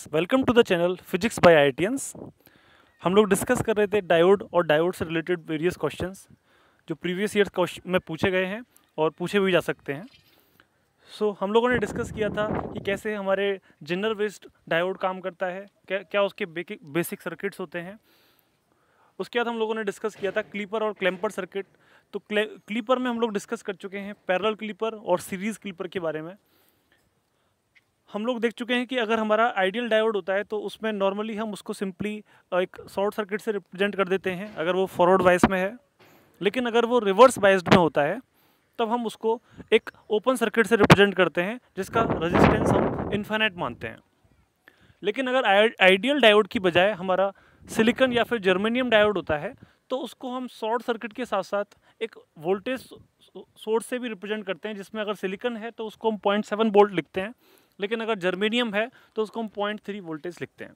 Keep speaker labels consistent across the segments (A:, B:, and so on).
A: Welcome to the channel physics by IITians. हम लोग discuss कर रहे थे डायोड और डायोड से रिलेटेड वेरियस क्वेश्चंस जो प्रीवियस ईयर में पूछे गए हैं और पूछे भी जा सकते हैं। हम लोगों ने डिस्कस किया था कि कैसे हमारे जेनर बेस्ड डायोड काम करता है, क्या उसके बेसिक सर्किट्स होते हैं। उसके बाद हम लोगों ने डिस्कस किया था क्लीपर और क्लैम्पर सर्किट। तो क्लीपर में हम लोग डिस्कस कर चुके हैं पैरेलल क्लीपर और सीरीज़ क्लीपर के बारे में। हम लोग देख चुके हैं कि अगर हमारा आइडियल डायोड होता है तो उसमें नॉर्मली हम उसको सिंपली एक शॉर्ट सर्किट से रिप्रेजेंट कर देते हैं अगर वो फॉरवर्ड बायस में है। लेकिन अगर वो रिवर्स बायस्ड में होता है तब हम उसको एक ओपन सर्किट से रिप्रेजेंट करते हैं जिसका रेजिस्टेंस हम इन्फिनिट मानते हैं। लेकिन अगर आइडियल डायोड की बजाय हमारा सिलिकॉन या फिर जर्मेनियम डायोड होता है तो उसको हम शॉर्ट सर्किट के साथ साथ एक वोल्टेज सोर्स से भी रिप्रेजेंट करते हैं, जिसमें अगर सिलिकॉन है तो उसको हम 0.7 वोल्ट लिखते हैं, लेकिन अगर जर्मेनियम है तो उसको हम 0.3 वोल्टेज लिखते हैं।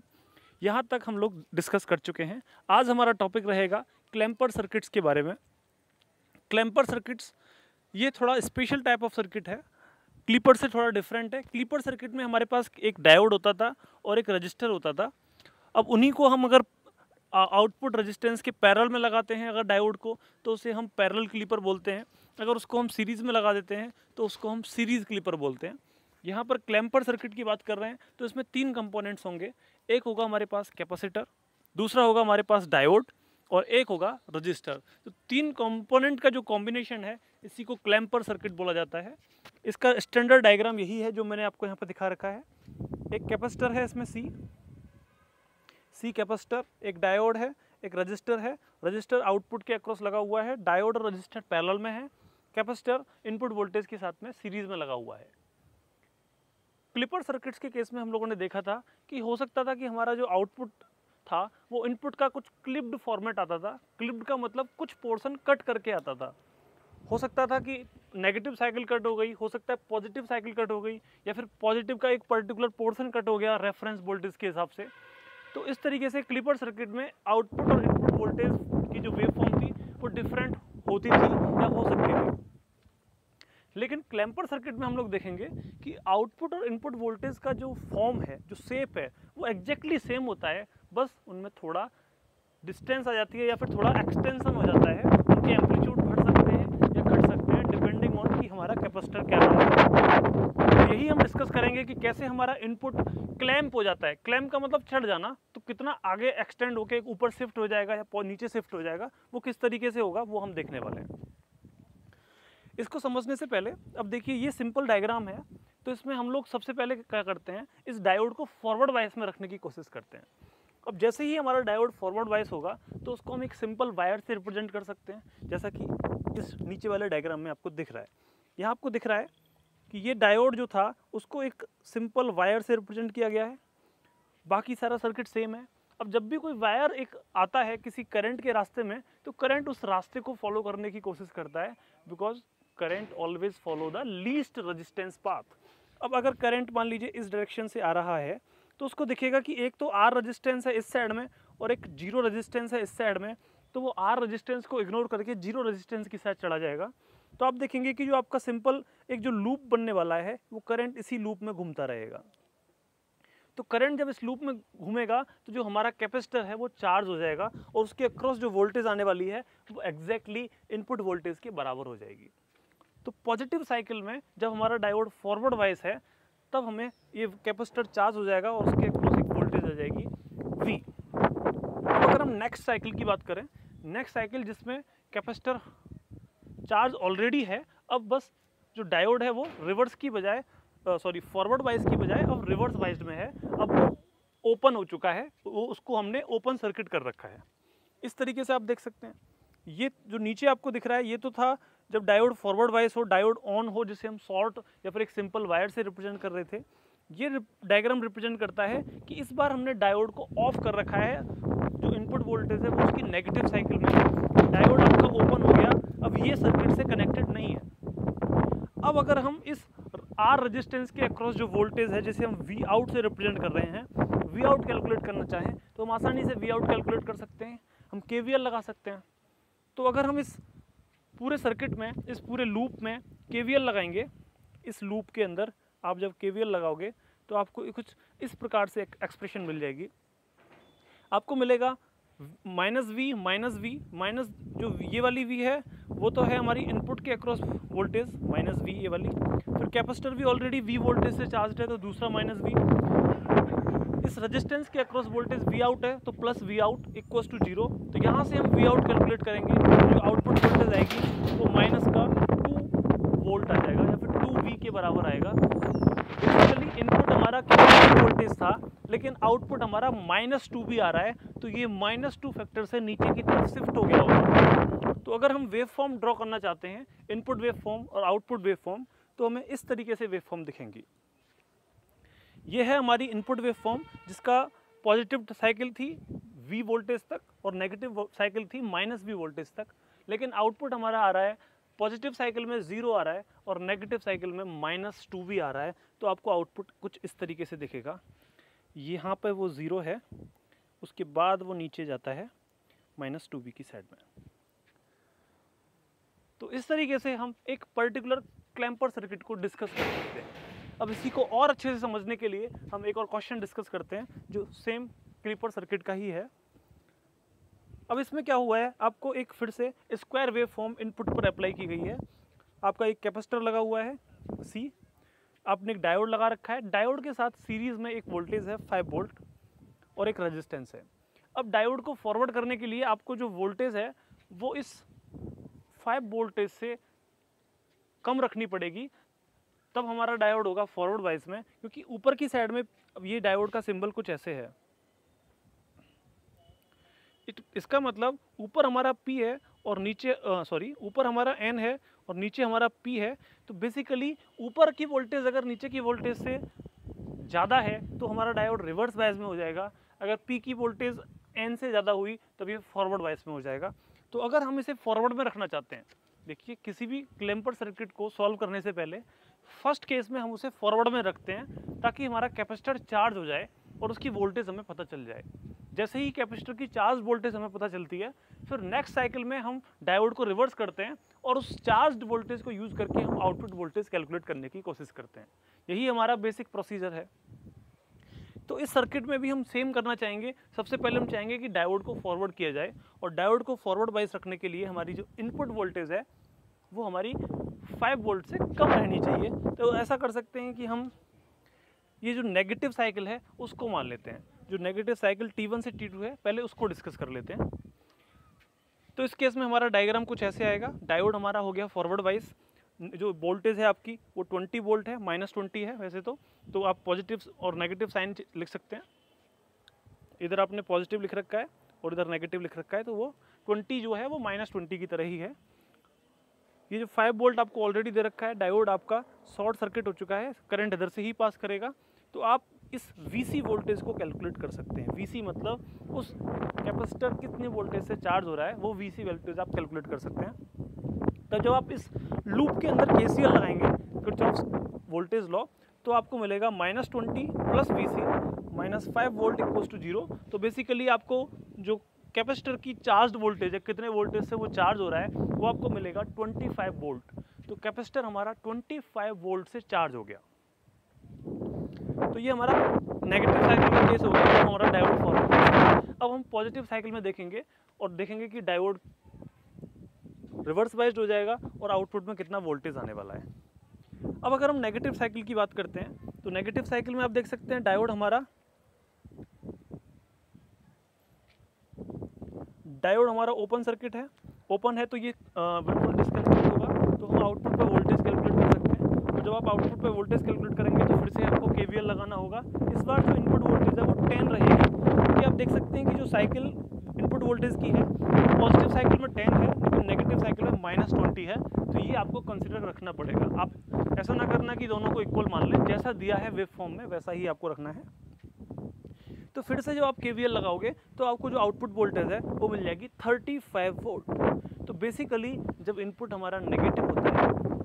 A: यहाँ तक हम लोग डिस्कस कर चुके हैं। आज हमारा टॉपिक रहेगा क्लैम्पर सर्किट्स के बारे में। क्लैम्पर सर्किट्स ये थोड़ा स्पेशल टाइप ऑफ सर्किट है, क्लीपर से थोड़ा डिफरेंट है। क्लीपर सर्किट में हमारे पास एक डायोड होता था और एक रजिस्टर होता था। अब उन्हीं को हम अगर आउटपुट रेजिस्टेंस के पैरेलल में लगाते हैं अगर डायोड को, तो उसे हम पैरेलल क्लीपर बोलते हैं। अगर उसको हम सीरीज़ में लगा देते हैं तो उसको हम सीरीज़ क्लीपर बोलते हैं। यहाँ पर क्लैम्पर सर्किट की बात कर रहे हैं तो इसमें 3 कंपोनेंट्स होंगे। एक होगा हमारे पास कैपेसिटर, दूसरा होगा हमारे पास डायोड और एक होगा रजिस्टर। तो 3 कंपोनेंट का जो कॉम्बिनेशन है इसी को क्लैम्पर सर्किट बोला जाता है। इसका स्टैंडर्ड डायग्राम यही है जो मैंने आपको यहाँ पर दिखा रखा है। एक कैपेसिटर है, इसमें सी कैपेसिटर, एक डायोड है, एक रजिस्टर है। रजिस्टर आउटपुट के अक्रॉस लगा हुआ है, डायोड और रजिस्टर पैरेलल में है, कैपेसिटर इनपुट वोल्टेज के साथ में सीरीज में लगा हुआ है। क्लिपर सर्किट्स के केस में हम लोगों ने देखा था कि हो सकता था कि हमारा जो आउटपुट था वो इनपुट का कुछ क्लिप्ड फॉर्मेट आता था। क्लिप्ड का मतलब कुछ पोर्शन कट करके आता था। हो सकता था कि नेगेटिव साइकिल कट हो गई, हो सकता है पॉजिटिव साइकिल कट हो गई, या फिर पॉजिटिव का एक पर्टिकुलर पोर्शन कट हो गया रेफरेंस वोल्टेज के हिसाब से। तो इस तरीके से क्लिपर सर्किट में आउटपुट और इनपुट वोल्टेज की जो वेव फॉर्म थी वो डिफरेंट होती थी या हो सकती थी। लेकिन क्लैम्पर सर्किट में हम लोग देखेंगे कि आउटपुट और इनपुट वोल्टेज का जो फॉर्म है, जो शेप है, वो एग्जैक्टली सेम होता है। बस उनमें थोड़ा डिस्टेंस आ जाती है या फिर थोड़ा एक्सटेंशन हो जाता है। उनके एम्पलीट्यूड बढ़ सकते हैं या घट सकते हैं डिपेंडिंग ऑन कि हमारा कैपेसिटर क्या है। यही हम डिस्कस करेंगे कि कैसे हमारा इनपुट क्लैम्प हो जाता है। क्लैम्प का मतलब चढ़ जाना, तो कितना आगे एक्सटेंड होकर ऊपर शिफ्ट हो जाएगा या नीचे शिफ्ट हो जाएगा, वो किस तरीके से होगा वो हम देखने वाले हैं। इसको समझने से पहले अब देखिए ये सिंपल डायग्राम है। तो इसमें हम लोग सबसे पहले क्या करते हैं, इस डायोड को फॉरवर्ड बायस में रखने की कोशिश करते हैं। अब जैसे ही हमारा डायोड फॉरवर्ड बायस होगा तो उसको हम एक सिंपल वायर से रिप्रेजेंट कर सकते हैं, जैसा कि इस नीचे वाले डायग्राम में आपको दिख रहा है। यहाँ आपको दिख रहा है कि ये डायोड जो था उसको एक सिंपल वायर से रिप्रेजेंट किया गया है। बाकी सारा सर्किट सेम है। अब जब भी कोई वायर एक आता है किसी करंट के रास्ते में, तो करंट उस रास्ते को फॉलो करने की कोशिश करता है, because current always follow the least resistance path. अब अगर करंट मान लीजिए इस डायरेक्शन से आ रहा है तो उसको दिखेगा कि एक तो आर रेजिस्टेंस है इस साइड में और एक जीरो रेजिस्टेंस है इस साइड में, तो वो आर रेजिस्टेंस को इग्नोर करके जीरो रेजिस्टेंस की साइड चला जाएगा। तो आप देखेंगे कि जो आपका सिंपल एक जो लूप बनने वाला है वो करंट इसी लूप में घूमता रहेगा। तो करंट जब इस लूप में घूमेगा तो जो हमारा कैपेसिटर है वो चार्ज हो जाएगा और उसके अक्रॉस जो वोल्टेज आने वाली है वो एग्जैक्टली इनपुट वोल्टेज के बराबर हो जाएगी। तो पॉजिटिव साइकिल में जब हमारा डायोड फॉरवर्ड वाइस है तब हमें ये कैपेसिटर चार्ज हो जाएगा और उसके अक्रॉस एक वोल्टेज आ जाएगी V। अब अगर हम नेक्स्ट साइकिल की बात करें, नेक्स्ट साइकिल जिसमें कैपेसिटर चार्ज ऑलरेडी है, अब बस जो डायोड है वो रिवर्स की बजाय फॉरवर्ड वाइज की बजाय अब रिवर्स वाइज में है। अब वो ओपन हो चुका है, वो उसको हमने ओपन सर्किट कर रखा है। इस तरीके से आप देख सकते हैं। ये जो नीचे आपको दिख रहा है ये तो था जब डायोड फॉरवर्ड वाइज हो, डायोड ऑन हो, जिसे हम शॉर्ट या फिर एक सिंपल वायर से रिप्रेजेंट कर रहे थे। ये डायग्राम रिप्रेजेंट करता है कि इस बार हमने डायोड को ऑफ कर रखा है। जो इनपुट वोल्टेज है वो उसकी नेगेटिव साइकिल में है, डायोड आपका ओपन हो गया, अब ये सर्किट से कनेक्टेड नहीं है। अब अगर हम इस आर रेजिस्टेंस के अक्रॉस जो वोल्टेज है जिसे हम वी आउट से रिप्रेजेंट कर रहे हैं, वी आउट कैलकुलेट करना चाहें तो हम आसानी से वी आउट कैलकुलेट कर सकते हैं। हम केवीएल लगा सकते हैं। तो अगर हम इस पूरे सर्किट में, इस पूरे लूप में केवीएल लगाएंगे, इस लूप के अंदर आप जब केवीएल लगाओगे तो आपको कुछ इस प्रकार से एक एक्सप्रेशन मिल जाएगी। आपको मिलेगा माइनस वी माइनस जो ये वाली वी है वो तो है हमारी इनपुट के अक्रॉस वोल्टेज माइनस वी ये वाली, फिर कैपेसिटर भी ऑलरेडी वी वोल्टेज से चार्ज है तो दूसरा माइनस वी, इस रेजिस्टेंस के अक्रॉस वोल्टेज वी आउट है तो plus V out equals to 0। तो यहाँ से हम वी आउट कैलकुलेट करेंगे, जो आउटपुट वोल्टेज आएगी वो माइनस का 2 वोल्ट आ जाएगा या फिर 2V के बराबर आएगा। बेसिकली इनपुट हमारा कितना वोल्टेज था लेकिन आउटपुट हमारा -2V आ रहा है, तो ये -2 फैक्टर से नीचे की तरफ शिफ्ट हो गया होगा। तो अगर हम वेव फॉर्म ड्रॉ करना चाहते हैं, इनपुट वेव फॉर्म और आउटपुट वेव फॉर्म, तो हमें इस तरीके से वेव फॉर्म दिखेंगी। ये है हमारी इनपुट वेव फॉर्म जिसका पॉजिटिव साइकिल थी V वोल्टेज तक और नेगेटिव साइकिल थी -V वोल्टेज तक, लेकिन आउटपुट हमारा आ रहा है पॉजिटिव साइकिल में 0 आ रहा है और नेगेटिव साइकिल में -2V आ रहा है। तो आपको आउटपुट कुछ इस तरीके से दिखेगा। यहाँ पे वो 0 है, उसके बाद वो नीचे जाता है -2V की साइड में। तो इस तरीके से हम एक पर्टिकुलर क्लैंपर सर्किट को डिस्कस कर सकते हैं। अब इसी को और अच्छे से समझने के लिए हम एक और क्वेश्चन डिस्कस करते हैं जो सेम क्लैंपर सर्किट का ही है। अब इसमें क्या हुआ है, आपको एक फिर से स्क्वायर वेव फॉर्म इनपुट पर अप्लाई की गई है। आपका एक कैपेसिटर लगा हुआ है C, आपने एक डायोड लगा रखा है, डायोड के साथ सीरीज में एक वोल्टेज है 5 वोल्ट और एक रेजिस्टेंस है। अब डायोड को फॉरवर्ड करने के लिए आपको जो वोल्टेज है वो इस 5 वोल्टेज से कम रखनी पड़ेगी, तब हमारा डायोड होगा फॉरवर्ड वाइज में, क्योंकि ऊपर की साइड में अब ये डायोड का सिंबल कुछ ऐसे है। इसका मतलब ऊपर हमारा P है और नीचे ऊपर हमारा N है और नीचे हमारा P है। तो बेसिकली ऊपर की वोल्टेज अगर नीचे की वोल्टेज से ज़्यादा है तो हमारा डायोड रिवर्स बायस में हो जाएगा, अगर P की वोल्टेज N से ज़्यादा हुई तब ये फॉरवर्ड बायस में हो जाएगा। तो अगर हम इसे फॉरवर्ड में रखना चाहते हैं, देखिए किसी भी क्लैंपर सर्किट को सॉल्व करने से पहले फर्स्ट केस में हम उसे फॉरवर्ड में रखते हैं ताकि हमारा कैपेसिटर चार्ज हो जाए और उसकी वोल्टेज हमें पता चल जाए। जैसे ही कैपेसिटर की चार्ज वोल्टेज हमें पता चलती है, फिर नेक्स्ट साइकिल में हम डायोड को रिवर्स करते हैं और उस चार्ज्ड वोल्टेज को यूज करके हम आउटपुट वोल्टेज कैलकुलेट करने की कोशिश करते हैं। यही हमारा बेसिक प्रोसीजर है। तो इस सर्किट में भी हम सेम करना चाहेंगे। सबसे पहले हम चाहेंगे कि डायोड को फॉरवर्ड किया जाए और डायोड को फॉरवर्ड बायस रखने के लिए हमारी जो इनपुट वोल्टेज है वो हमारी 5 वोल्ट से कम रहनी चाहिए। तो ऐसा कर सकते हैं कि हम ये जो नेगेटिव साइकिल है उसको मान लेते हैं। जो नेगेटिव साइकिल T1 से T2 है, पहले उसको डिस्कस कर लेते हैं। तो इस केस में हमारा डायग्राम कुछ ऐसे आएगा। डायोड हमारा हो गया फॉरवर्ड वाइज, जो वोल्टेज है आपकी वो 20 वोल्ट है, -20 है वैसे तो आप पॉजिटिव और नेगेटिव साइन लिख सकते हैं। इधर आपने पॉजिटिव लिख रखा है और इधर नेगेटिव लिख रखा है, तो वो 20 जो है वो -20 की तरह ही है। ये जो 5 वोल्ट आपको ऑलरेडी दे रखा है, डायोड आपका शॉर्ट सर्किट हो चुका है, करंट इधर से ही पास करेगा। तो आप इस VC वोल्टेज को कैलकुलेट कर सकते हैं। VC मतलब उस कैपेसिटर कितने वोल्टेज से चार्ज हो रहा है, वो VC वोल्टेज आप कैलकुलेट कर सकते हैं। तो जब आप इस लूप के अंदर KCL लगाएंगे किरचॉफ्स वोल्टेज लॉ, तो आपको मिलेगा -20 + VC -5 वोल्ट इक्वल्स टू 0। तो बेसिकली आपको जो कैपेसिटर की चार्ज वोल्टेज है, कितने वोल्टेज से वो चार्ज हो रहा है, वो आपको मिलेगा 25 वोल्ट। तो कैपेसिटर हमारा 25 वोल्ट से चार्ज हो गया। तो ये हमारा नेगेटिव साइकिल का केस हो गया, तो हमारा डायोड फॉरवर्ड। अब हम पॉजिटिव साइकिल में देखेंगे और देखेंगे कि डायोड रिवर्स बाइस्ड हो जाएगा और आउटपुट में कितना वोल्टेज आने वाला है। अब अगर हम नेगेटिव साइकिल की बात करते हैं, तो नेगेटिव साइकिल में आप देख सकते हैं डायोड हमारा ओपन सर्किट है। ओपन है तो ये बिल्कुल डिस्कनेक्टेड होगा, तो हम आउटपुट पे वोल्टेज कैलकुलेट कर सकते हैं। और जब आप आउटपुट पे वोल्टेज कैलकुलेट करेंगे तो फिर से आपको KVL लगाना होगा। इस बार जो इनपुट वोल्टेज है वो 10 रहेगी, क्योंकि आप देख सकते हैं कि जो साइकिल इनपुट वोल्टेज की है पॉजिटिव साइकिल में 10 है लेकिन नेगेटिव साइकिल में -20 है। तो ये आपको कंसिडर रखना पड़ेगा। आप ऐसा ना करना कि दोनों को इक्वल मान लें, जैसा दिया है वेव फॉर्म में वैसा ही आपको रखना है। तो फिर से जो आप KVL लगाओगे तो आपको जो आउटपुट वोल्टेज है वो मिल जाएगी 35 वोल्ट। तो बेसिकली जब इनपुट हमारा नेगेटिव होता है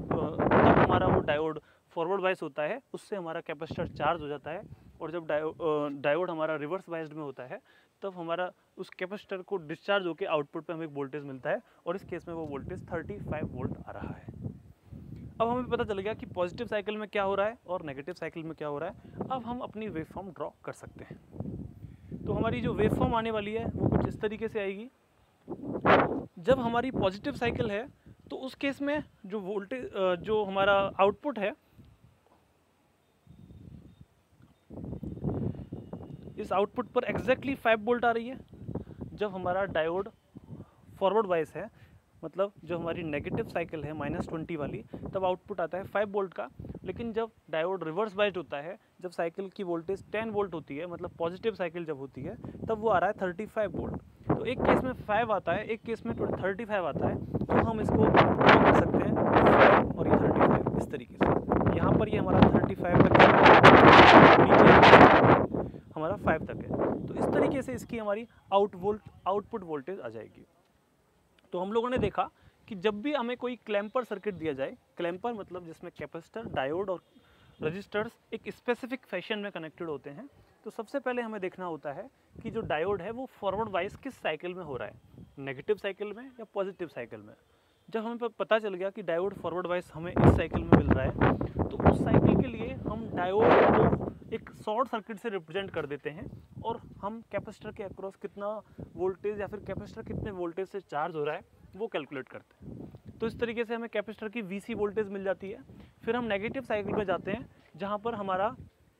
A: तब हमारा वो डायोड फॉरवर्ड बायस होता है, उससे हमारा कैपेसिटर चार्ज हो जाता है। और जब डायोड हमारा रिवर्स बायस्ड में होता है तब हमारा उस कैपेसिटर को डिस्चार्ज होकर आउटपुट पे हमें एक वोल्टेज मिलता है, और इस केस में वो वोल्टेज 35 वोल्ट आ रहा है। अब हमें पता चल गया कि पॉजिटिव साइकिल में क्या हो रहा है और नेगेटिव साइकिल में क्या हो रहा है। अब हम अपनी वेव फॉर्म ड्रॉ कर सकते हैं। तो हमारी जो वेव फॉर्म आने वाली है वो कुछ इस तरीके से आएगी। जब हमारी पॉजिटिव साइकिल है तो उस केस में जो वोल्टेज जो हमारा आउटपुट है, इस आउटपुट पर एग्जैक्टली 5 वोल्ट आ रही है। जब हमारा डायोड फॉरवर्ड वाइज है, मतलब जो हमारी नेगेटिव साइकिल है -20 वाली, तब आउटपुट आता है 5 वोल्ट का। लेकिन जब डायोड रिवर्स वाइज होता है, जब साइकिल की वोल्टेज 10 वोल्ट होती है, मतलब पॉजिटिव साइकिल जब होती है, तब वो आ रहा है 35 वोल्ट। तो एक केस में 5 आता है, एक केस में 35 आता है। तो हम इसको ड्रॉ कर सकते हैं 5 और ये 35 इस तरीके से। यहाँ पर ये हमारा 35 तक है, नीचे हमारा 5 तक है। तो इस तरीके से इसकी हमारी आउटपुट वोल्टेज आ जाएगी। तो हम लोगों ने देखा कि जब भी हमें कोई क्लैम्पर सर्किट दिया जाए, क्लैम्पर मतलब जिसमें कैपेसिटर, डायोड और रजिस्टर्स एक स्पेसिफिक फैशन में कनेक्टेड होते हैं, तो सबसे पहले हमें देखना होता है कि जो डायोड है वो फॉरवर्ड वाइज किस साइकिल में हो रहा है, नेगेटिव साइकिल में या पॉजिटिव साइकिल में। जब हमें पता चल गया कि डायोड फॉरवर्ड वाइज हमें इस साइकिल में मिल रहा है, तो उस साइकिल के लिए हम डायोड को एक शॉर्ट सर्किट से रिप्रेजेंट कर देते हैं और हम कैपेसिटर के अक्रॉस कितना वोल्टेज या फिर कैपेसिटर कितने वोल्टेज से चार्ज हो रहा है वो कैलकुलेट करते हैं। तो इस तरीके से हमें कैपेसिटर की VC वोल्टेज मिल जाती है। फिर हम नेगेटिव साइकिल में जाते हैं जहाँ पर हमारा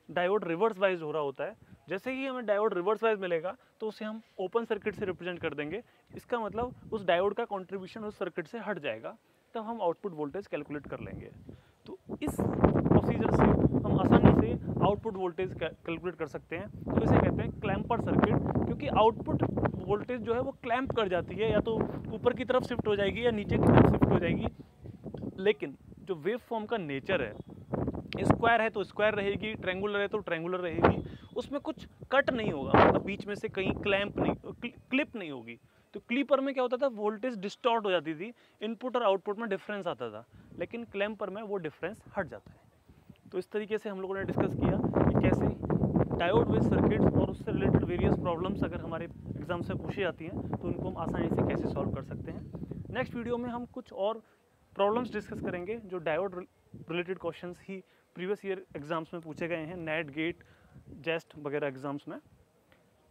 A: डायोड रिवर्स वाइज हो रहा होता है। जैसे ही हमें डायोड रिवर्स वाइज मिलेगा तो उसे हम ओपन सर्किट से रिप्रेजेंट कर देंगे। इसका मतलब उस डायोड का कंट्रीब्यूशन उस सर्किट से हट जाएगा, तब हम आउटपुट वोल्टेज कैलकुलेट कर लेंगे। तो इस प्रोसीजर से हम आसानी से आउटपुट वोल्टेज कैलकुलेट कर सकते हैं। तो इसे कहते हैं क्लैम्पर सर्किट, क्योंकि आउटपुट वोल्टेज जो है वो क्लैम्प कर जाती है, या तो ऊपर की तरफ शिफ्ट हो जाएगी या नीचे की तरफ शिफ्ट हो जाएगी। लेकिन जो वेव फॉर्म का नेचर है, स्क्वायर है तो स्क्वायर रहेगी, ट्रायंगुलर है तो ट्रायंगुलर रहेगी, उसमें कुछ कट नहीं होगा, मतलब बीच में से कहीं क्लिप नहीं होगी। तो क्लीपर में क्या होता था, वोल्टेज डिस्टॉर्ट हो जाती थी, इनपुट और आउटपुट में डिफरेंस आता था, लेकिन क्लैम्पर में वो डिफरेंस हट जाता है। तो इस तरीके से हम लोगों ने डिस्कस किया कि कैसे डायोड बेस्ड सर्किट्स और उससे रिलेटेड वेरियस प्रॉब्लम्स अगर हमारे एग्जाम से पूछी जाती हैं तो उनको हम आसानी से कैसे सॉल्व कर सकते हैं। नेक्स्ट वीडियो में हम कुछ और प्रॉब्लम्स डिस्कस करेंगे जो डायोड रिलेटेड क्वेश्चंस ही प्रीवियस ईयर एग्जाम्स में पूछे गए हैं, नेट, गेट, जेस्ट वगैरह एग्जाम्स में।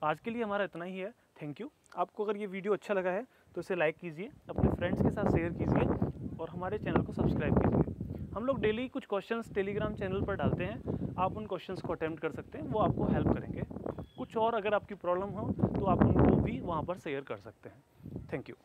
A: आज के लिए हमारा इतना ही है। Thank you. आपको अगर ये वीडियो अच्छा लगा है तो इसे लाइक कीजिए, अपने फ्रेंड्स के साथ शेयर कीजिए और हमारे चैनल को सब्सक्राइब कीजिए। हम लोग डेली कुछ क्वेश्चंस टेलीग्राम चैनल पर डालते हैं, आप उन क्वेश्चंस को अटेम्प्ट कर सकते हैं, वो आपको हेल्प करेंगे। कुछ और अगर आपकी प्रॉब्लम हो तो आप उनको भी वहाँ पर शेयर कर सकते हैं। Thank you.